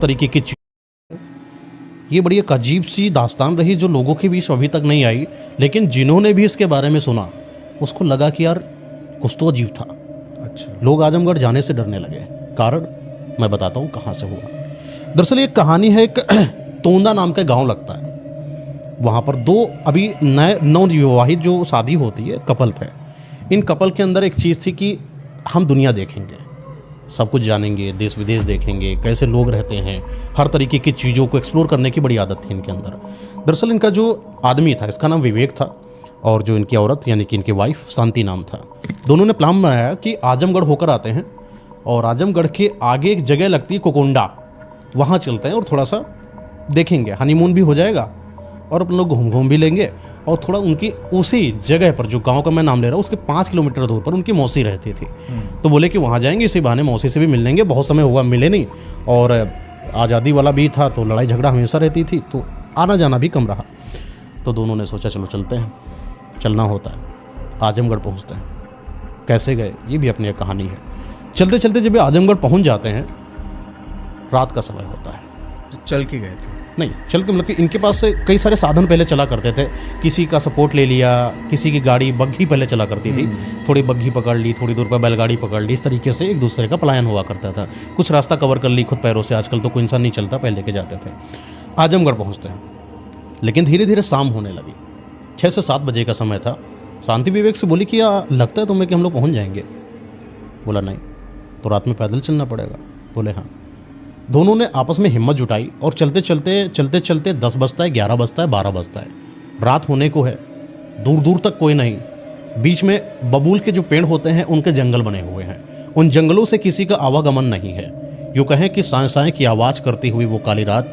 तरीके की चीज। ये बड़ी एक अजीब सी दास्तान रही जो लोगों के बीच अभी तक नहीं आई, लेकिन जिन्होंने भी इसके बारे में सुना उसको लगा कि यार कुछ तो अजीब था। अच्छा। लोग आजमगढ़ जाने से डरने लगे। कारण मैं बताता हूँ कहाँ से हुआ। दरअसल एक कहानी है, एक तोंदा नाम का गांव लगता है। वहाँ पर दो अभी नए नवविवाहित जो शादी होती है कपल थे। इन कपल के अंदर एक चीज़ थी कि हम दुनिया देखेंगे, सब कुछ जानेंगे, देश विदेश देखेंगे, कैसे लोग रहते हैं, हर तरीके की चीज़ों को एक्सप्लोर करने की बड़ी आदत थी इनके अंदर। दरअसल इनका जो आदमी था इसका नाम विवेक था और जो इनकी औरत यानी कि इनकी वाइफ शांति नाम था। दोनों ने प्लान बनाया कि आजमगढ़ होकर आते हैं और आजमगढ़ के आगे एक जगह लगती है कोकोंडा, वहाँ चलते हैं और थोड़ा सा देखेंगे, हनीमून भी हो जाएगा और अपन लोग घूम भी लेंगे। और थोड़ा उनकी उसी जगह पर जो गांव का मैं नाम ले रहा हूँ उसके 5 किलोमीटर दूर पर उनकी मौसी रहती थी। तो बोले कि वहाँ जाएंगे, इसी बहाने मौसी से भी मिल लेंगे, बहुत समय हुआ मिले नहीं और आज़ादी वाला भी था तो लड़ाई झगड़ा हमेशा रहती थी तो आना जाना भी कम रहा। तो दोनों ने सोचा चलो चलते हैं, चलना होता है। आजमगढ़ पहुँचते हैं। कैसे गए ये भी अपनी एक कहानी है। चलते चलते जब आजमगढ़ पहुँच जाते हैं रात का समय होता है। चल के गए थे? नहीं चल के, मतलब कि इनके पास से कई सारे साधन पहले चला करते थे। किसी का सपोर्ट ले लिया, किसी की गाड़ी बग्घी पहले चला करती थी, थोड़ी बग्घी पकड़ ली, थोड़ी दूर पर बैलगाड़ी पकड़ ली, इस तरीके से एक दूसरे का पलायन हुआ करता था। कुछ रास्ता कवर कर ली खुद पैरों से। आजकल तो कोई इंसान नहीं चलता, पहले के जाते थे। आजमगढ़ पहुँचते हैं लेकिन धीरे धीरे शाम होने लगी। 6 से 7 बजे का समय था। शांति विवेक से बोली कि लगता है तुम्हें कि हम लोग पहुँच जाएंगे? बोला नहीं, तो रात में पैदल चलना पड़ेगा। बोले हाँ। दोनों ने आपस में हिम्मत जुटाई और चलते चलते 10 बजता है, 11 बजता है, 12 बजता है। रात होने को है, दूर दूर तक कोई नहीं। बीच में बबूल के जो पेड़ होते हैं उनके जंगल बने हुए हैं। उन जंगलों से किसी का आवागमन नहीं है। यूँ कहें कि साएं साएं की आवाज़ करती हुई वो काली रात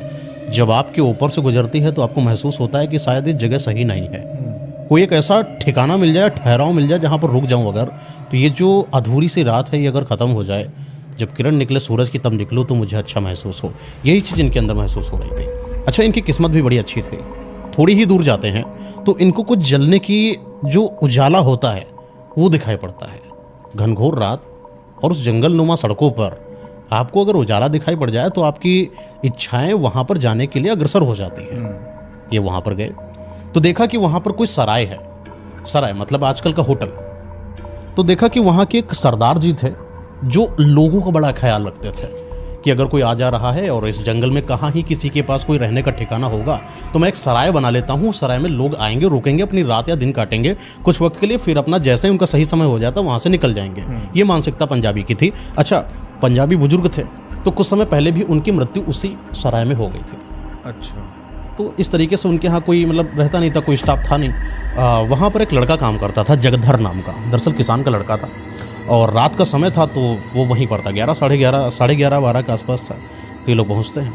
जब आपके ऊपर से गुजरती है तो आपको महसूस होता है कि शायद इस जगह सही नहीं है। कोई एक ऐसा ठिकाना मिल जाए, ठहराव मिल जाए जहाँ पर रुक जाऊँ अगर, तो ये जो अधूरी सी रात है ये अगर ख़त्म हो जाए, जब किरण निकले सूरज की तब निकलो तो मुझे अच्छा महसूस हो। यही चीज़ इनके अंदर महसूस हो रही थी। अच्छा, इनकी किस्मत भी बड़ी अच्छी थी। थोड़ी ही दूर जाते हैं तो इनको कुछ जलने की जो उजाला होता है वो दिखाई पड़ता है। घनघोर रात और उस जंगल नुमा सड़कों पर आपको अगर उजाला दिखाई पड़ जाए तो आपकी इच्छाएं वहाँ पर जाने के लिए अग्रसर हो जाती हैं। ये वहाँ पर गए तो देखा कि वहाँ पर कोई सराय है। सराय मतलब आजकल का होटल। तो देखा कि वहाँ के एक सरदार जी थे जो लोगों का बड़ा ख्याल रखते थे कि अगर कोई आ जा रहा है और इस जंगल में कहाँ ही किसी के पास कोई रहने का ठिकाना होगा तो मैं एक सराय बना लेता हूँ। सराय में लोग आएंगे, रुकेंगे, अपनी रात या दिन काटेंगे कुछ वक्त के लिए, फिर अपना जैसे ही उनका सही समय हो जाता वहाँ से निकल जाएंगे। ये मानसिकता पंजाबी की थी। अच्छा, पंजाबी बुजुर्ग थे तो कुछ समय पहले भी उनकी मृत्यु उसी सराय में हो गई थी। अच्छा। तो इस तरीके से उनके यहाँ कोई मतलब रहता नहीं था, कोई स्टाफ था नहीं। वहाँ पर एक लड़का काम करता था जगधर नाम का। दरअसल किसान का लड़का था और रात का समय था तो वो वहीं पर था। 11, साढ़े 11, 12 के आसपास था। तो ये लोग पहुँचते हैं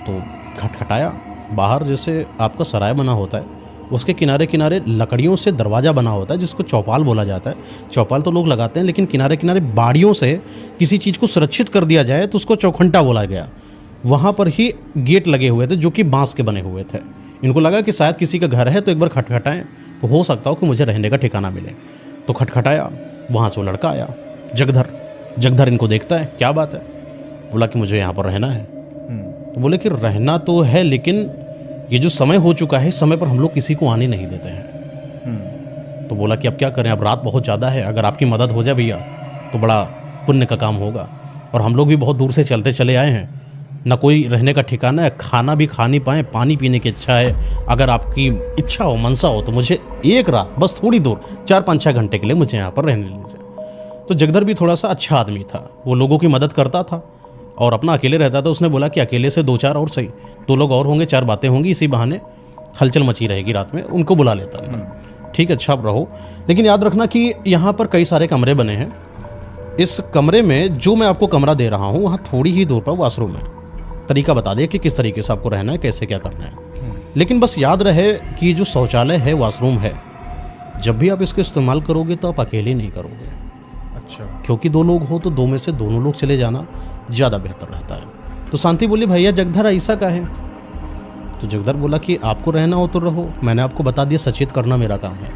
तो खटखटाया। बाहर जैसे आपका सराय बना होता है उसके किनारे किनारे लकड़ियों से दरवाज़ा बना होता है जिसको चौपाल बोला जाता है। चौपाल तो लोग लगाते हैं लेकिन किनारे किनारे बाड़ियों से किसी चीज़ को सुरक्षित कर दिया जाए तो उसको चौखंटा बोला गया। वहाँ पर ही गेट लगे हुए थे जो कि बांस के बने हुए थे। इनको लगा कि शायद किसी का घर है तो एक बार खटखटाएं तो हो सकता हो कि मुझे रहने का ठिकाना मिले। तो खटखटाया, वहाँ से वो लड़का आया जगधर इनको देखता है, क्या बात है? बोला कि मुझे यहाँ पर रहना है। तो बोले कि रहना तो है लेकिन ये जो समय हो चुका है इस समय पर हम लोग किसी को आने नहीं देते हैं। तो बोला कि अब क्या करें, अब रात बहुत ज़्यादा है, अगर आपकी मदद हो जाए भैया तो बड़ा पुण्य का काम होगा। और हम लोग भी बहुत दूर से चलते चले आए हैं, ना कोई रहने का ठिकाना है, खाना भी खा नहीं पाए, पानी पीने की इच्छा है। अगर आपकी इच्छा हो, मनसा हो तो मुझे एक रात बस थोड़ी दूर 4-5-6 घंटे के लिए मुझे यहाँ पर रहने लीजिए। तो जगधर भी थोड़ा सा अच्छा आदमी था, वो लोगों की मदद करता था और अपना अकेले रहता था। उसने बोला कि अकेले से 2-4 और सही, 2 लोग और होंगे, 4 बातें होंगी, इसी बहाने हलचल मची रहेगी रात में, उनको बुला लेता था। ठीक है, अच्छा आप रहो, लेकिन याद रखना कि यहाँ पर कई सारे कमरे बने हैं। इस कमरे में जो मैं आपको कमरा दे रहा हूँ वहाँ थोड़ी ही दूर पर वॉशरूम है। तरीका बता दिया कि किस तरीके से आपको रहना है, कैसे क्या करना है। लेकिन बस याद रहे कि जो शौचालय है, वॉशरूम है, जब भी आप इसको इस्तेमाल करोगे तो आप अकेले नहीं करोगे। अच्छा। क्योंकि 2 लोग हो तो 2 में से दोनों लोग चले जाना ज़्यादा बेहतर रहता है। तो शांति बोली भैया जगधर ऐसा का है? तो जगधर बोला कि आपको रहना हो तो रहो, मैंने आपको बता दिया, सचेत करना मेरा काम है।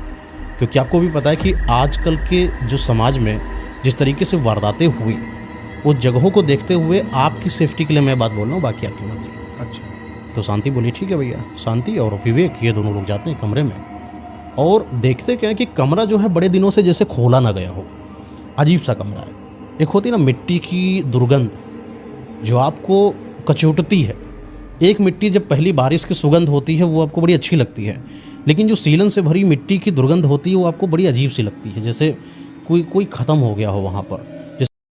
क्योंकि आपको भी पता है कि आजकल के जो समाज में जिस तरीके से वारदातें हुई उस जगहों को देखते हुए आपकी सेफ्टी के लिए मैं बात बोल रहा हूँ, बाकी आपकी मर्जी। अच्छा। तो शांति बोली ठीक है भैया। शांति और विवेक ये दोनों लोग जाते हैं कमरे में और देखते क्या है कि कमरा जो है बड़े दिनों से जैसे खोला ना गया हो, अजीब सा कमरा है। एक होती है ना मिट्टी की दुर्गंध जो आपको कचोटती है। एक मिट्टी जब पहली बारिश की सुगंध होती है वो आपको बड़ी अच्छी लगती है, लेकिन जो सीलन से भरी मिट्टी की दुर्गंध होती है वो आपको बड़ी अजीब सी लगती है, जैसे कोई ख़त्म हो गया हो वहाँ पर।